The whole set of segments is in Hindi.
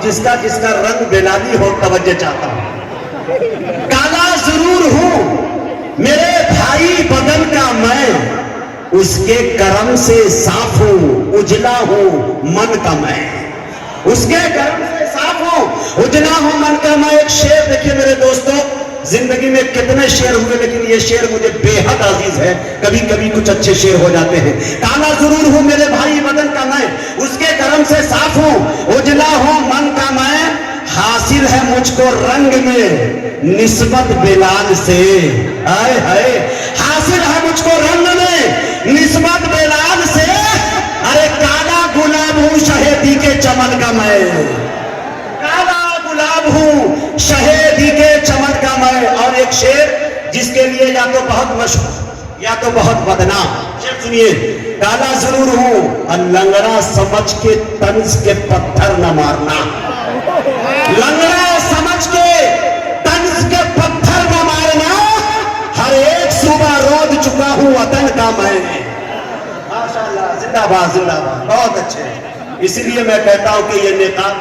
जिसका जिसका रंग बेलाली हो तवज्जो चाहता हूं। काला जरूर हूं मेरे भाई बदन का मैं, उसके कर्म से साफ हूं, उजला हूं मन का मैं। उसके कर्म से साफ हूं, उजला हूं मन का मैं। एक शेर देखिए मेरे दोस्तों, जिंदगी में कितने शेर हुए लेकिन ये शेर मुझे बेहद अजीज है। कभी कभी कुछ अच्छे शेर हो जाते हैं। काला जरूर हूं मेरे भाई बदन का मैं, उसके कर्म से साफ हूं, उजला हूं मन का मैं। हासिल है मुझको रंग में निस्बत बेलाल से, आए हाय। हासिल है मुझको रंग में निस्बत बेलाल से। अरे काला गुलाब हूं शहेदी के चमन का मैं, काला गुलाब हूं शहेदी के चमन का मैं। और एक शेर जिसके लिए या तो बहुत मशहूर या तो बहुत बदनाम। शेर सुनिए, काला जरूर हूं और लंगड़ा समझ के तंज के पत्थर न मारना। लंगड़ा समझ के तंज के पत्थर न मारना। हर एक सुबह रोज चुका हूं वतन का मैं। माशाल्लाह, जिंदाबाद जिंदाबाद, बहुत अच्छे। इसीलिए मैं कहता हूं कि ये नेकाब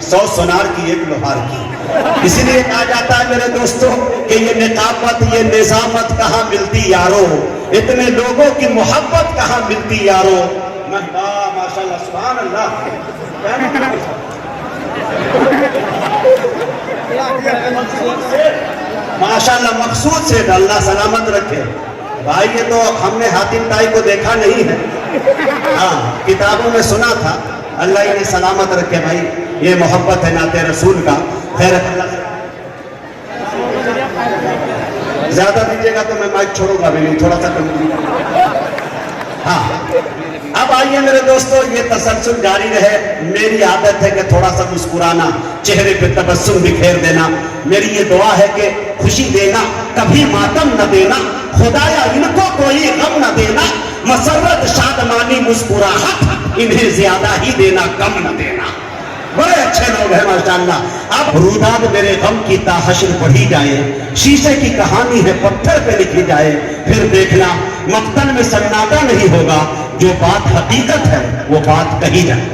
100 सोनार की एक लोहार की। इसीलिए कहा जाता है मेरे दोस्तों कि ये निकाबत ये निजामत कहाँ मिलती यारो, इतने लोगों की मोहब्बत कहाँ मिलती यारो। माशाल्लाह सुभान अल्लाह, माशाल्लाह मकसूद से अल्लाह सलामत रखे। भाई ये तो हमने हातिम ताई को देखा नहीं है, हाँ किताबों में सुना था। अल्लाह इन्हें सलामत रखे भाई, ये मोहब्बत है नाते रसूल का। खैर ज्यादा दीजिएगा तो मैं माइक छोड़ूंगा भी नहीं, थोड़ा सा कम। हाँ अब आइए मेरे दोस्तों, ये तसल्सल जारी रहे। मेरी आदत है कि थोड़ा सा मुस्कुराना, चेहरे पे तबस्सुम बिखेर देना। मेरी ये दुआ है कि खुशी देना, कभी मातम न देना। खुदाया इनको कोई गम न देना, मसरत शादमानी मुस्कुराहट इन्हें ज्यादा ही देना, कम न देना। बड़े अच्छे लोग हैं माशाअल्लाह। अब रुदाद मेरे गम की ताहशर पढ़ी जाए, शीशे की कहानी है पत्थर पे लिखी जाए। फिर देखना मक्तल में सन्नाटा नहीं होगा, जो बात हकीकत है वो बात कही जाए।